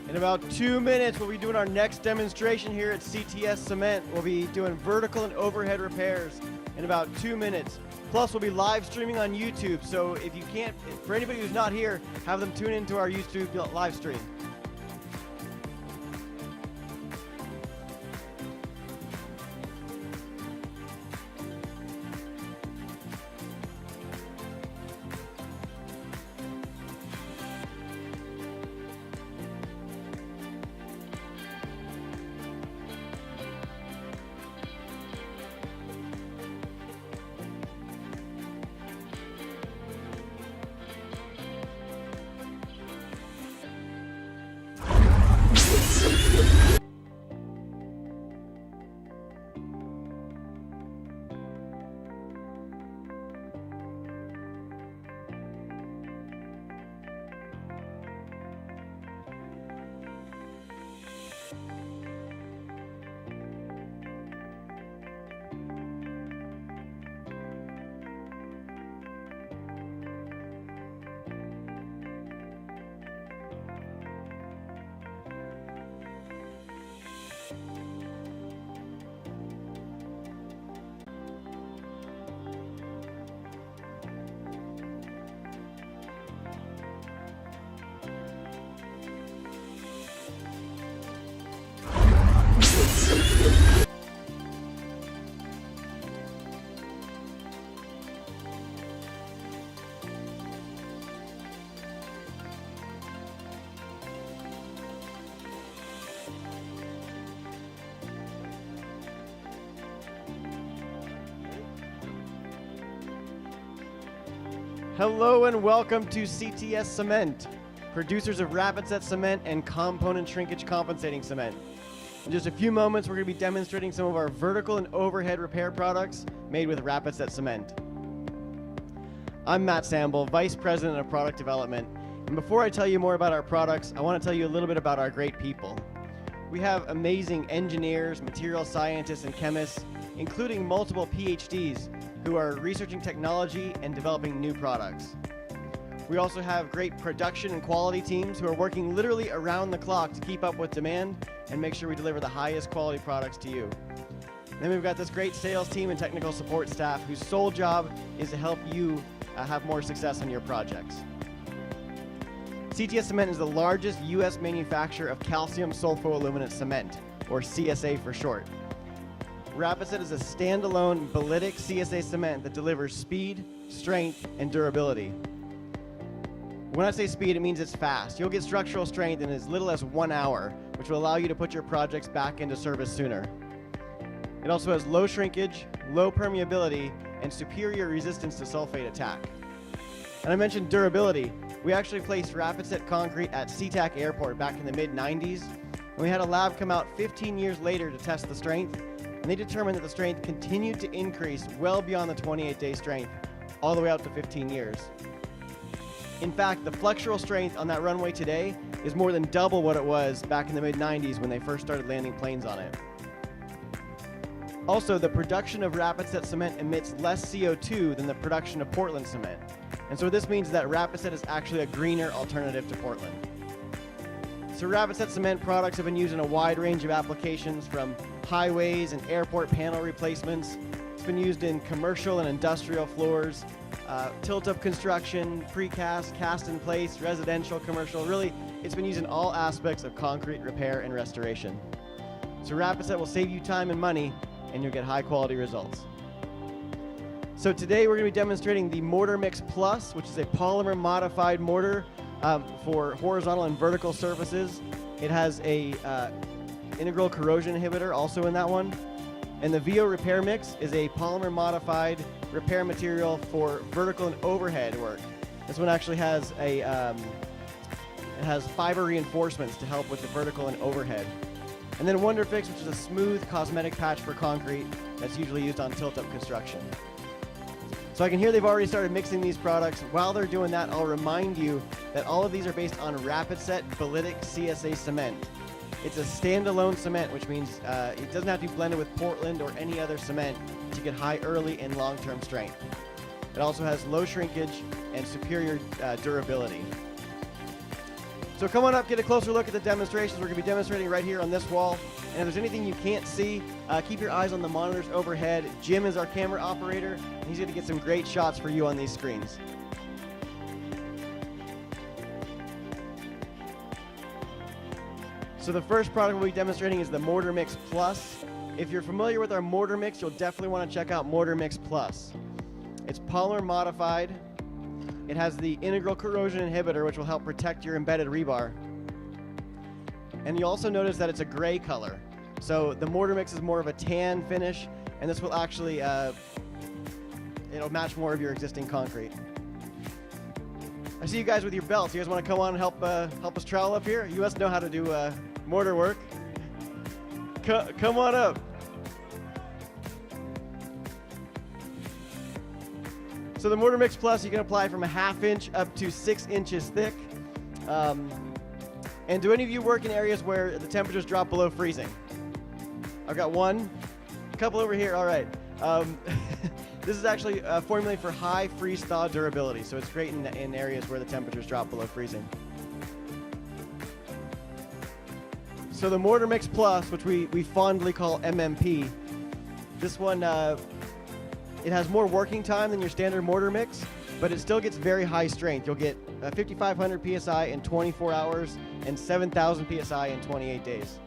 In about 2 minutes, we'll be doing our next demonstration here at CTS Cement. We'll be doing vertical and overhead repairs in about 2 minutes. Plus, we'll be live streaming on YouTube. So if you can't, for anybody who's not here, have them tune into our YouTube live stream. Hello and welcome to CTS Cement, producers of Rapid Set Cement and component shrinkage compensating cement. In just a few moments, we're going to be demonstrating some of our vertical and overhead repair products made with Rapid Set Cement. I'm Matt Samble, Vice President of Product Development, and before I tell you more about our products, I want to tell you a little bit about our great people. We have amazing engineers, material scientists, and chemists, including multiple PhDs, who are researching technology and developing new products. We also have great production and quality teams who are working literally around the clock to keep up with demand and make sure we deliver the highest quality products to you. And then we've got this great sales team and technical support staff whose sole job is to help you have more success on your projects. CTS Cement is the largest U.S. manufacturer of calcium sulfoaluminate cement, or CSA for short. Rapid Set is a standalone Bolitic CSA cement that delivers speed, strength, and durability. When I say speed, it means it's fast. You'll get structural strength in as little as 1 hour, which will allow you to put your projects back into service sooner. It also has low shrinkage, low permeability, and superior resistance to sulfate attack. And I mentioned durability. We actually placed Rapid Set concrete at SeaTac Airport back in the mid-90s, and we had a lab come out 15 years later to test the strength, and they determined that the strength continued to increase well beyond the 28-day strength, all the way out to 15 years. In fact, the flexural strength on that runway today is more than double what it was back in the mid-90s when they first started landing planes on it. Also, the production of Rapid Set cement emits less CO2 than the production of Portland cement. And so what this means is that Rapid Set is actually a greener alternative to Portland. So Rapid Set cement products have been used in a wide range of applications, from highways and airport panel replacements. It's been used in commercial and industrial floors, tilt-up construction, precast, cast-in-place, residential, commercial. Really, it's been used in all aspects of concrete repair and restoration. So Rapid Set will save you time and money, and you'll get high-quality results. So today we're going to be demonstrating the Mortar Mix Plus, which is a polymer-modified mortar for horizontal and vertical surfaces. It has a integral corrosion inhibitor also in that one. And the VO Repair Mix is a polymer-modified repair material for vertical and overhead work. This one actually has it has fiber reinforcements to help with the vertical and overhead. And then WonderFix, which is a smooth cosmetic patch for concrete that's usually used on tilt-up construction. So I can hear they've already started mixing these products. While they're doing that, I'll remind you that all of these are based on Rapid Set Bolitic CSA cement. It's a standalone cement, which means it doesn't have to be blended with Portland or any other cement to get high early and long-term strength. It also has low shrinkage and superior durability. So come on up, get a closer look at the demonstrations. We're going to be demonstrating right here on this wall. And if there's anything you can't see, keep your eyes on the monitors overhead. Jim is our camera operator, and he's going to get some great shots for you on these screens. So the first product we'll be demonstrating is the Mortar Mix Plus. If you're familiar with our Mortar Mix, you'll definitely want to check out Mortar Mix Plus. It's polymer modified. It has the integral corrosion inhibitor, which will help protect your embedded rebar. And you'll also notice that it's a gray color. So the Mortar Mix is more of a tan finish, and this will actually, it'll match more of your existing concrete. I see you guys with your belts. You guys want to come on and help us trowel up here? You must know how to do mortar work. Come on up. So the Mortar Mix Plus, you can apply from a 1/2 inch up to 6 inches thick. And do any of you work in areas where the temperatures drop below freezing? I've got one, a couple over here. All right. This is actually formulated for high freeze-thaw durability, so it's great in areas where the temperatures drop below freezing. So the Mortar Mix Plus, which we fondly call MMP, this one, it has more working time than your standard mortar mix, but it still gets very high strength. You'll get 5,500 PSI in 24 hours and 7,000 PSI in 28 days.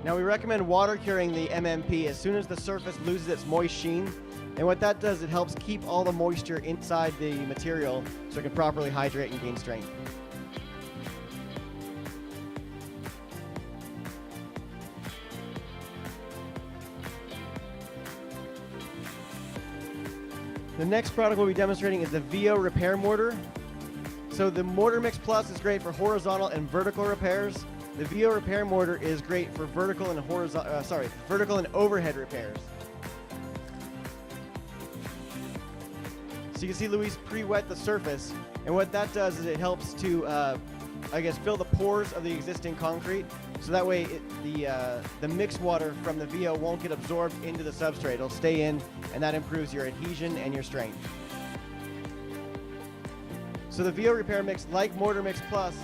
Now we recommend water curing the MMP as soon as the surface loses its moist sheen. And what that does, it helps keep all the moisture inside the material so it can properly hydrate and gain strength. The next product we'll be demonstrating is the VO Repair Mortar. So the Mortar Mix Plus is great for horizontal and vertical repairs. The VO Repair Mortar is great for vertical and overhead repairs. So you can see Luis pre-wet the surface, and what that does is it helps to, fill the pores of the existing concrete. So that way the mixed water from the VO won't get absorbed into the substrate. It'll stay in, and that improves your adhesion and your strength. So the VO Repair Mix, like Mortar Mix Plus,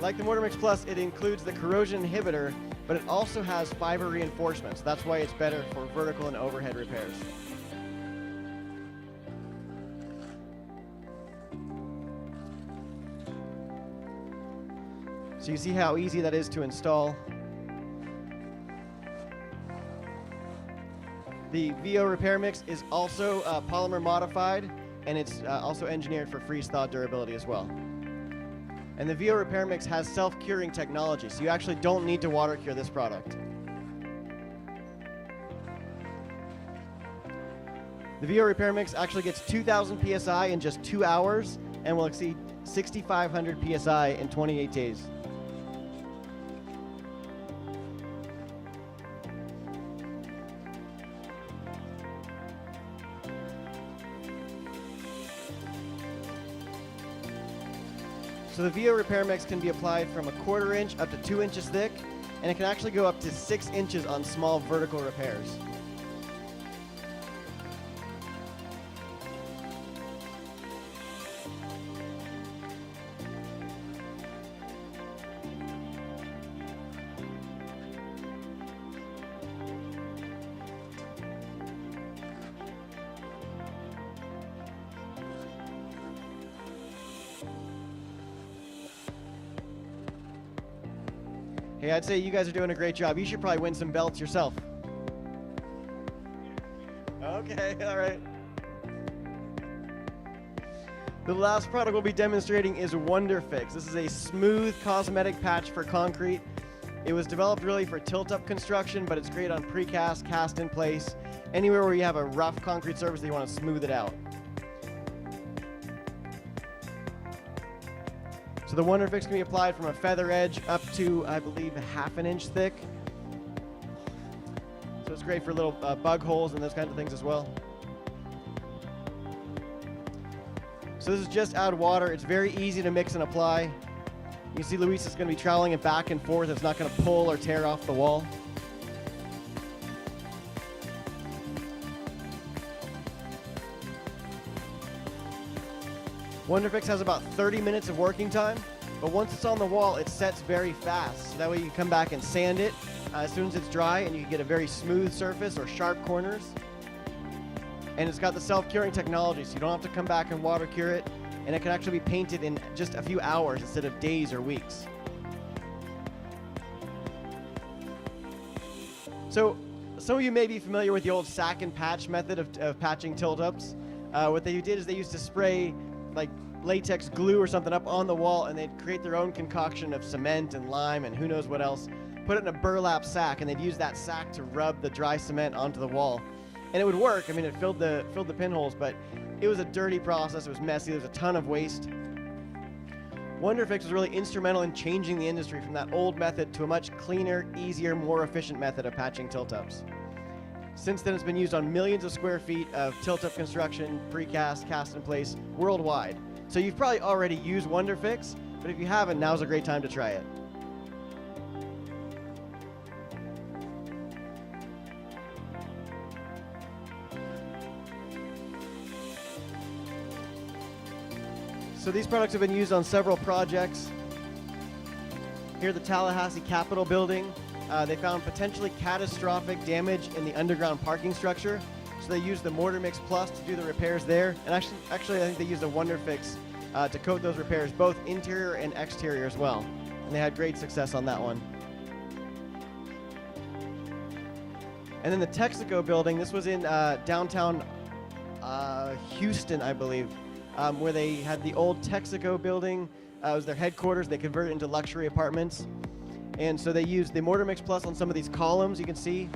like the Mortar Mix Plus, it includes the corrosion inhibitor, but it also has fiber reinforcement. So that's why it's better for vertical and overhead repairs. So you see how easy that is to install. The VO Repair Mix is also polymer modified, and it's also engineered for freeze-thaw durability as well. And the VO Repair Mix has self-curing technology, so you actually don't need to water cure this product. The VO Repair Mix actually gets 2,000 PSI in just 2 hours and will exceed 6,500 PSI in 28 days. So the VO Repair Mix can be applied from a 1/4 inch up to 2 inches thick, and it can actually go up to 6 inches on small vertical repairs. Hey, I'd say you guys are doing a great job. You should probably win some belts yourself. Okay, all right. The last product we'll be demonstrating is WonderFix. This is a smooth cosmetic patch for concrete. It was developed really for tilt-up construction, but it's great on precast, cast in place, anywhere where you have a rough concrete surface that you want to smooth it out. So the WonderFix can be applied from a feather edge up to, I believe, 1/2 inch thick. So it's great for little bug holes and those kinds of things as well. So this is just add water. It's very easy to mix and apply. You can see Luis is going to be troweling it back and forth. It's not going to pull or tear off the wall. WonderFix has about 30 minutes of working time, but once it's on the wall, it sets very fast. So that way you can come back and sand it as soon as it's dry, and you can get a very smooth surface or sharp corners. And it's got the self-curing technology, so you don't have to come back and water cure it, and it can actually be painted in just a few hours instead of days or weeks. So some of you may be familiar with the old sack and patch method of patching tilt-ups. What they did is they used to spray like latex glue or something up on the wall, and they'd create their own concoction of cement and lime and who knows what else, put it in a burlap sack, and they'd use that sack to rub the dry cement onto the wall. And it would work. I mean, it filled the pinholes, but it was a dirty process. It was messy. There was a ton of waste. WonderFix was really instrumental in changing the industry from that old method to a much cleaner, easier, more efficient method of patching tilt-ups. Since then, it's been used on millions of square feet of tilt-up construction, precast, cast-in-place, worldwide. So you've probably already used WonderFix, but if you haven't, now's a great time to try it. So these products have been used on several projects. Here at the Tallahassee Capitol building, they found potentially catastrophic damage in the underground parking structure. So they used the Mortar Mix Plus to do the repairs there. And actually I think they used a WonderFix to coat those repairs, both interior and exterior as well. And they had great success on that one. And then the Texaco building, this was in downtown Houston, I believe, where they had the old Texaco building. It was their headquarters. They converted it into luxury apartments. And so they used the Mortar Mix Plus on some of these columns you can see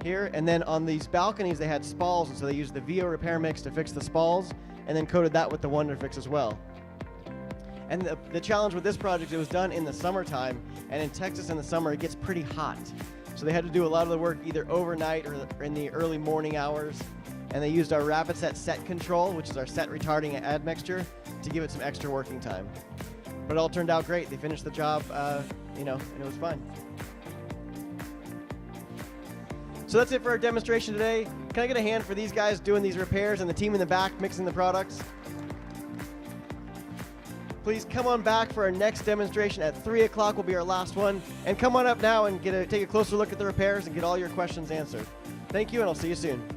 here. And then on these balconies, they had spalls. And so they used the VO Repair Mix to fix the spalls and then coated that with the WonderFix as well. And the challenge with this project, it was done in the summertime. And in Texas in the summer, it gets pretty hot. So they had to do a lot of the work either overnight or in the early morning hours. And they used our Rapid Set Control, which is our set retarding admixture, to give it some extra working time. But it all turned out great. They finished the job, and it was fun. So that's it for our demonstration today. Can I get a hand for these guys doing these repairs and the team in the back mixing the products? Please come on back for our next demonstration at 3 o'clock will be our last one. And come on up now and take a closer look at the repairs and get all your questions answered. Thank you, and I'll see you soon.